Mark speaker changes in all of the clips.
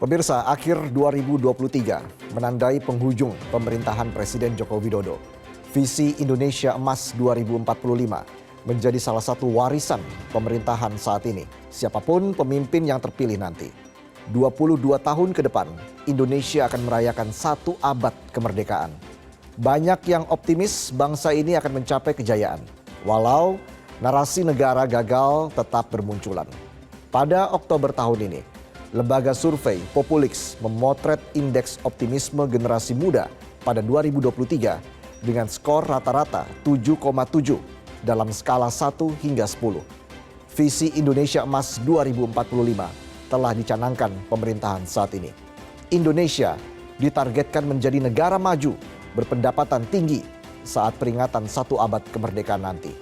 Speaker 1: Pemirsa, akhir 2023 menandai penghujung pemerintahan Presiden Joko Widodo. Visi Indonesia Emas 2045 menjadi salah satu warisan pemerintahan saat ini. Siapapun pemimpin yang terpilih nanti. 22 tahun ke depan, Indonesia akan merayakan 1 abad kemerdekaan. Banyak yang optimis bangsa ini akan mencapai kejayaan. Walau narasi negara gagal tetap bermunculan. Pada Oktober tahun ini, lembaga survei Populix memotret indeks optimisme generasi muda pada 2023 dengan skor rata-rata 7,7 dalam skala 1 hingga 10. Visi Indonesia Emas 2045 telah dicanangkan pemerintahan saat ini. Indonesia ditargetkan menjadi negara maju berpendapatan tinggi saat peringatan 1 abad kemerdekaan nanti.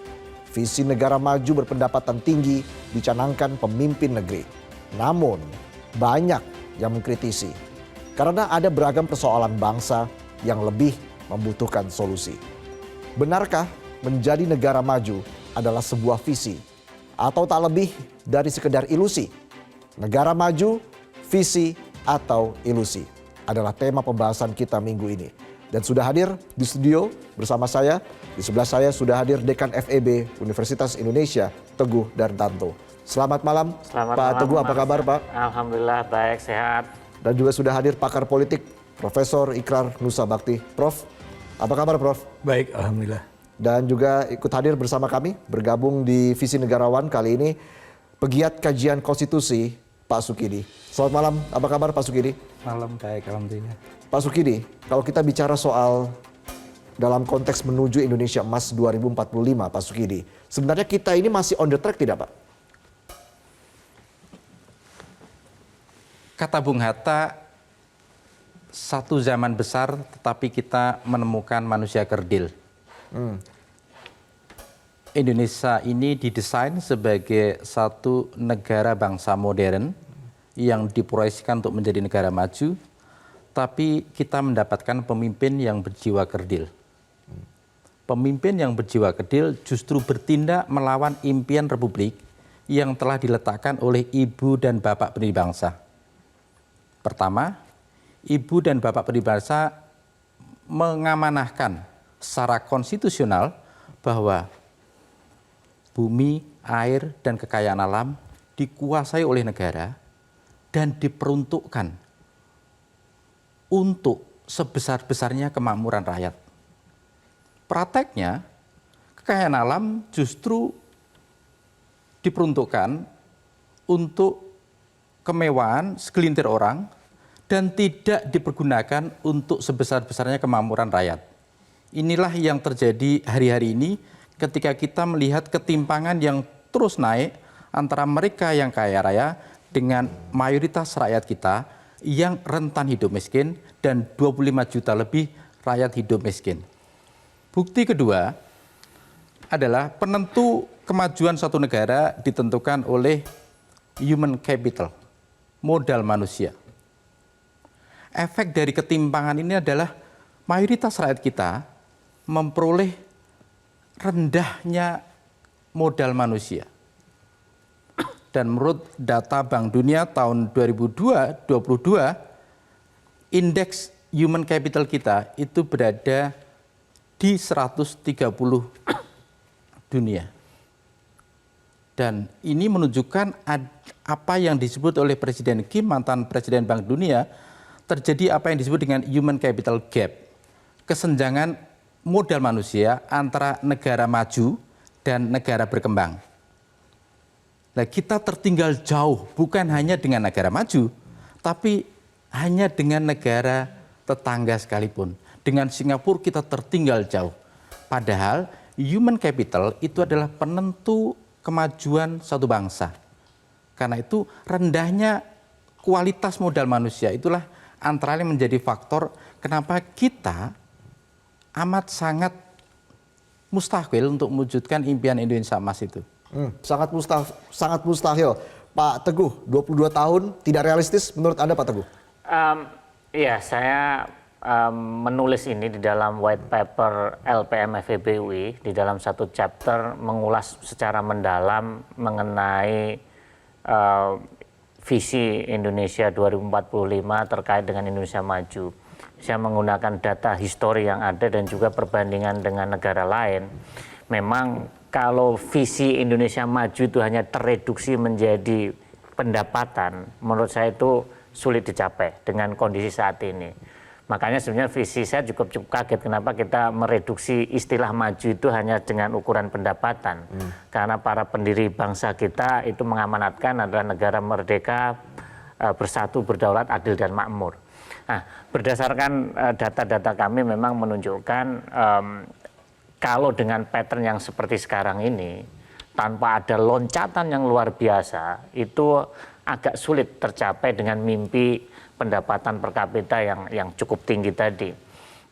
Speaker 1: Visi negara maju berpendapatan tinggi dicanangkan pemimpin negeri. Namun, banyak yang mengkritisi karena ada beragam persoalan bangsa yang lebih membutuhkan solusi. Benarkah menjadi negara maju adalah sebuah visi atau tak lebih dari sekedar ilusi? Negara maju, visi atau ilusi adalah tema pembahasan kita minggu ini. Dan sudah hadir di studio bersama saya, di sebelah saya sudah hadir Dekan FEB Universitas Indonesia, Teguh Dartanto. Selamat malam, Pak Teguh, apa kabar Pak?
Speaker 2: Alhamdulillah baik, sehat.
Speaker 1: Dan juga sudah hadir pakar politik, Profesor Ikrar Nusa Bakti. Prof, apa kabar Prof?
Speaker 3: Baik, Alhamdulillah.
Speaker 1: Dan juga ikut hadir bersama kami, bergabung di Visi Negarawan kali ini, pegiat kajian konstitusi, Pak Sukidi. Selamat malam, apa kabar Pak Sukidi?
Speaker 3: Malam baik, Alhamdulillah.
Speaker 1: Pak Sukidi, kalau kita bicara soal dalam konteks menuju Indonesia Emas 2045, Pak Sukidi, sebenarnya kita ini masih on the track tidak Pak?
Speaker 3: Kata Bung Hatta, satu zaman besar tetapi kita menemukan manusia kerdil. Indonesia ini didesain sebagai satu negara bangsa modern yang diproyeksikan untuk menjadi negara maju, tapi kita mendapatkan pemimpin yang berjiwa kerdil. Pemimpin yang berjiwa kerdil justru bertindak melawan impian republik yang telah diletakkan oleh ibu dan bapak pendiri bangsa. Pertama, ibu dan bapak pendiri bangsa mengamanahkan secara konstitusional bahwa bumi, air, dan kekayaan alam dikuasai oleh negara dan diperuntukkan untuk sebesar-besarnya kemakmuran rakyat. Prakteknya, kekayaan alam justru diperuntukkan untuk kemewahan segelintir orang dan tidak dipergunakan untuk sebesar-besarnya kemakmuran rakyat. Inilah yang terjadi hari-hari ini ketika kita melihat ketimpangan yang terus naik antara mereka yang kaya raya dengan mayoritas rakyat kita yang rentan hidup miskin dan 25 juta lebih rakyat hidup miskin. Bukti kedua adalah penentu kemajuan suatu negara ditentukan oleh human capital, modal manusia. Efek dari ketimpangan ini adalah mayoritas rakyat kita memperoleh rendahnya modal manusia. Dan menurut data Bank Dunia tahun 2022, indeks human capital kita itu berada di 130 dunia. Dan ini menunjukkan apa yang disebut oleh Presiden Kim, mantan Presiden Bank Dunia, terjadi apa yang disebut dengan human capital gap. Kesenjangan modal manusia antara negara maju dan negara berkembang. Nah, kita tertinggal jauh bukan hanya dengan negara maju, tapi hanya dengan negara tetangga sekalipun. Dengan Singapura kita tertinggal jauh. Padahal human capital itu adalah penentu kemajuan suatu bangsa. Karena itu rendahnya kualitas modal manusia itulah antara lain menjadi faktor kenapa kita amat sangat mustahil untuk mewujudkan impian Indonesia Emas itu.
Speaker 1: Sangat mustahil. Pak Teguh, 22 tahun tidak realistis menurut Anda Pak Teguh?
Speaker 2: Iya, saya menulis ini di dalam white paper LPM FEB UI, di dalam satu chapter mengulas secara mendalam mengenai visi Indonesia 2045 terkait dengan Indonesia Maju. Saya menggunakan data histori yang ada dan juga perbandingan dengan negara lain. Memang kalau visi Indonesia Maju itu hanya tereduksi menjadi pendapatan, menurut saya itu sulit dicapai dengan kondisi saat ini. Makanya sebenarnya visi saya cukup kaget kenapa kita mereduksi istilah maju itu hanya dengan ukuran pendapatan. Karena para pendiri bangsa kita itu mengamanatkan adalah negara merdeka, bersatu, berdaulat, adil, dan makmur. Nah, berdasarkan data-data kami memang menunjukkan kalau dengan pattern yang seperti sekarang ini, tanpa ada loncatan yang luar biasa, itu agak sulit tercapai dengan mimpi pendapatan per kapita yang cukup tinggi tadi.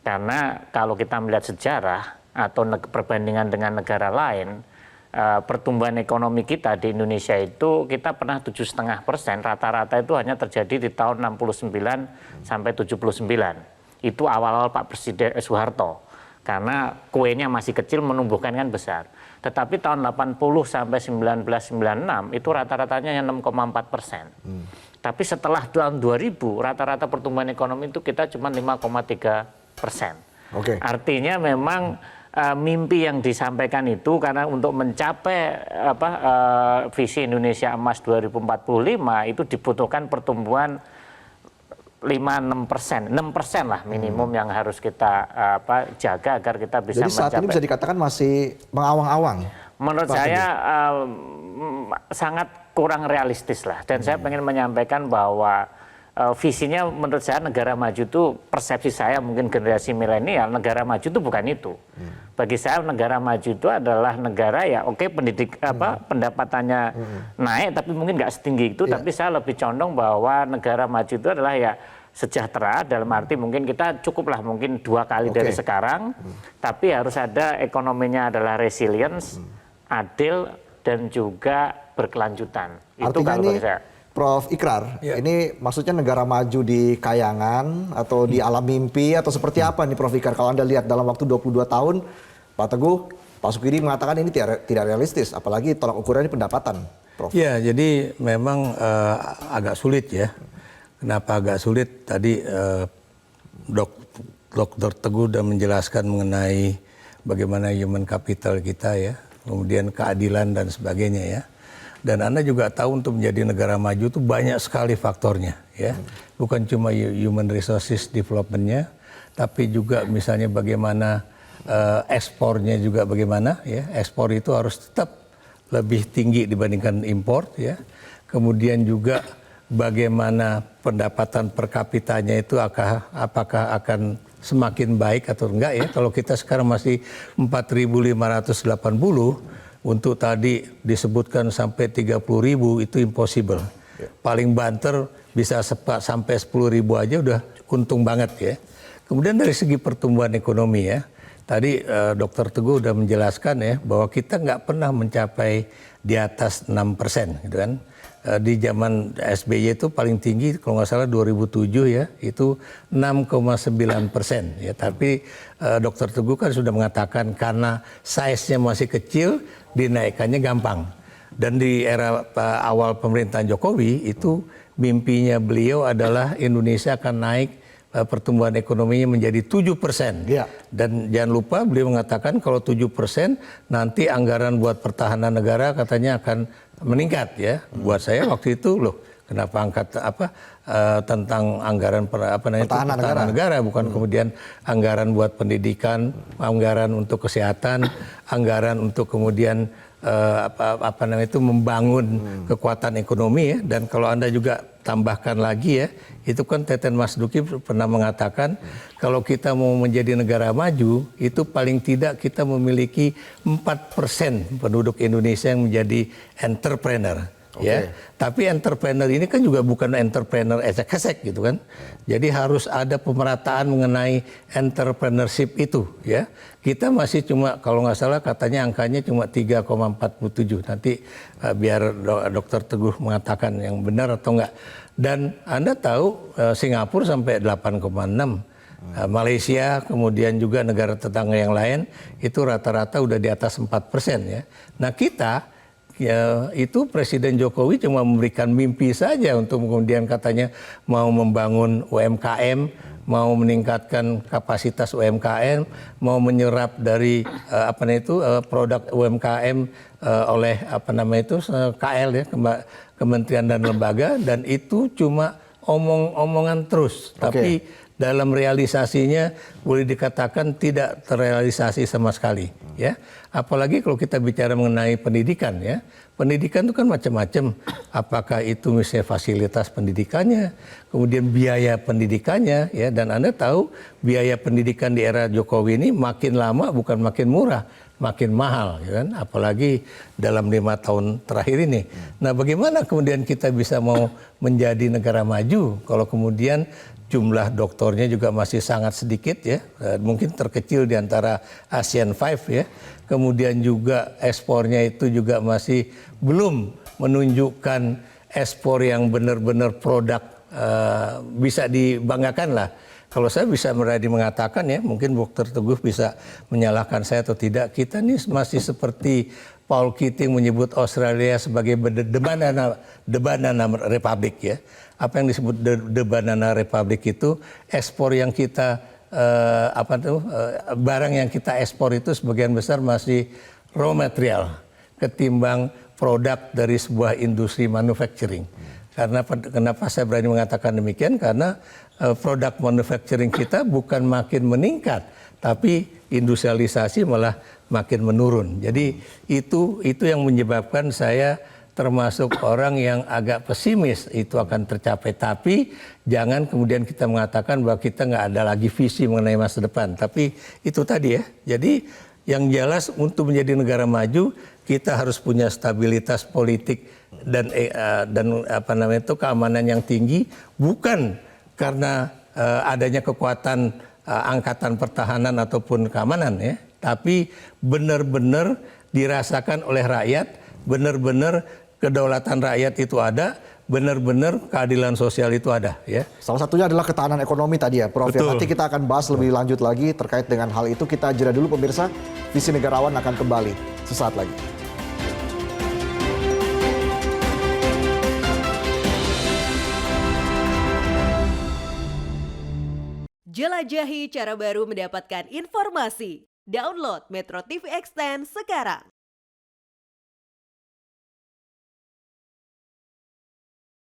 Speaker 2: Karena kalau kita melihat sejarah atau perbandingan dengan negara lain, pertumbuhan ekonomi kita di Indonesia itu kita pernah 7,5%, rata-rata itu hanya terjadi di tahun 69 sampai 79. Itu awal-awal Pak Presiden Soeharto, karena kuenya masih kecil, menumbuhkan kan besar. Tetapi tahun 80 sampai 1996 itu rata-ratanya 6,4%. Tapi setelah tahun 2000 rata-rata pertumbuhan ekonomi itu kita cuma 5,3%. Artinya memang mimpi yang disampaikan itu karena untuk mencapai visi Indonesia Emas 2045 itu dibutuhkan pertumbuhan 5-6%, 6% lah minimum yang harus kita jaga agar kita bisa
Speaker 1: mencapai. Jadi saat ini bisa dikatakan masih mengawang-awang.
Speaker 2: Menurut saya sangat kurang realistis lah, dan saya ingin menyampaikan bahwa visinya menurut saya negara maju itu, persepsi saya mungkin generasi milenial, negara maju itu bukan itu. Bagi saya negara maju itu adalah negara ya pendapatannya naik tapi mungkin nggak setinggi itu, tapi saya lebih condong bahwa negara maju itu adalah ya sejahtera, dalam arti mungkin kita cukuplah mungkin 2 kali dari sekarang, tapi harus ada ekonominya adalah resilience, adil, dan juga berkelanjutan. Itu
Speaker 1: artinya
Speaker 2: kalau
Speaker 1: ini,
Speaker 2: saya.
Speaker 1: Prof. Ikrar, ini maksudnya negara maju di kayangan atau di alam mimpi atau seperti apa nih Prof. Ikrar? Kalau Anda lihat dalam waktu 22 tahun, Pak Teguh, Pak Sukidi mengatakan ini tidak realistis, apalagi tolak ukurnya pendapatan, Prof.
Speaker 4: Ya, jadi memang agak sulit ya. Kenapa agak sulit? Tadi Dr. Teguh sudah menjelaskan mengenai bagaimana human capital kita ya, kemudian keadilan dan sebagainya ya. Dan Anda juga tahu untuk menjadi negara maju itu banyak sekali faktornya ya. Bukan cuma human resources development-nya, tapi juga misalnya bagaimana ekspornya juga bagaimana ya. Ekspor itu harus tetap lebih tinggi dibandingkan import ya. Kemudian juga bagaimana pendapatan per kapitanya itu apakah akan semakin baik atau enggak ya. Kalau kita sekarang masih 4.580, untuk tadi disebutkan sampai 30.000 itu impossible. Paling banter bisa sampai 10.000 aja udah untung banget ya. Kemudian dari segi pertumbuhan ekonomi ya, tadi Dr. Teguh udah menjelaskan ya bahwa kita nggak pernah mencapai di atas 6% gitu kan. Di zaman SBY itu paling tinggi kalau nggak salah 2007 ya, itu 6,9% ya. Tapi Dr. Teguh kan sudah mengatakan karena size-nya masih kecil, dinaikkannya gampang. Dan di era awal pemerintahan Jokowi itu mimpinya beliau adalah Indonesia akan naik pertumbuhan ekonominya menjadi 7%. Ya. Dan jangan lupa beliau mengatakan kalau 7% nanti anggaran buat pertahanan negara katanya akan meningkat ya. Buat saya waktu itu loh, kenapa angkat tentang anggaran pertahanan negara bukan kemudian anggaran buat pendidikan, anggaran untuk kesehatan, anggaran untuk kemudian membangun kekuatan ekonomi ya. Dan kalau Anda juga tambahkan lagi ya, itu kan Teten Mas Duki pernah mengatakan kalau kita mau menjadi negara maju itu paling tidak kita memiliki 4% penduduk Indonesia yang menjadi entrepreneur. Ya, tapi entrepreneur ini kan juga bukan entrepreneur esek-esek gitu kan. Jadi harus ada pemerataan mengenai entrepreneurship itu ya. Kita masih cuma kalau nggak salah katanya angkanya cuma 3,47. Nanti biar Dr. Teguh mengatakan yang benar atau enggak. Dan Anda tahu Singapura sampai 8,6. Malaysia kemudian juga negara tetangga yang lain itu rata-rata udah di atas 4% ya. Nah kita ya itu Presiden Jokowi cuma memberikan mimpi saja untuk kemudian katanya mau membangun UMKM, mau meningkatkan kapasitas UMKM, mau menyerap dari produk UMKM oleh KL ya, kementerian dan lembaga, dan itu cuma omongan terus. Tapi dalam realisasinya boleh dikatakan tidak terrealisasi sama sekali, ya. Apalagi kalau kita bicara mengenai pendidikan, ya. Pendidikan itu kan macam-macam. Apakah itu misalnya fasilitas pendidikannya, kemudian biaya pendidikannya, ya. Dan Anda tahu biaya pendidikan di era Jokowi ini makin lama bukan makin murah, makin mahal, ya kan? Apalagi dalam 5 tahun terakhir ini. Nah, bagaimana kemudian kita bisa mau menjadi negara maju kalau kemudian jumlah doktornya juga masih sangat sedikit, ya, mungkin terkecil di antara ASEAN 5, ya. Kemudian juga ekspornya itu juga masih belum menunjukkan ekspor yang benar-benar produk bisa dibanggakan lah. Kalau saya bisa berani mengatakan, ya, mungkin Dr. Teguh bisa menyalahkan saya atau tidak, kita ini masih seperti Paul Keating menyebut Australia sebagai the banana republic, ya. Apa yang disebut the banana republic itu ekspor yang kita barang yang kita ekspor itu sebagian besar masih raw material ketimbang produk dari sebuah industri manufacturing. Karena kenapa saya berani mengatakan demikian? Karena produk manufacturing kita bukan makin meningkat, tapi industrialisasi malah makin menurun. Jadi itu yang menyebabkan saya termasuk orang yang agak pesimis itu akan tercapai. Tapi jangan kemudian kita mengatakan bahwa kita nggak ada lagi visi mengenai masa depan. Tapi itu tadi, ya. Jadi yang jelas untuk menjadi negara maju kita harus punya stabilitas politik dan keamanan yang tinggi, bukan karena adanya kekuatan angkatan pertahanan ataupun keamanan, ya. Tapi benar-benar dirasakan oleh rakyat, benar-benar kedaulatan rakyat itu ada, benar-benar keadilan sosial itu ada, ya.
Speaker 1: Salah satunya adalah ketahanan ekonomi tadi, ya, Prof.
Speaker 4: Betul.
Speaker 1: Nanti kita akan bahas lebih lanjut lagi terkait dengan hal itu. Kita jeda dulu, pemirsa. Visi Negarawan akan kembali sesaat lagi.
Speaker 5: Jelajahi cara baru mendapatkan informasi. Download Metro TV Extend sekarang.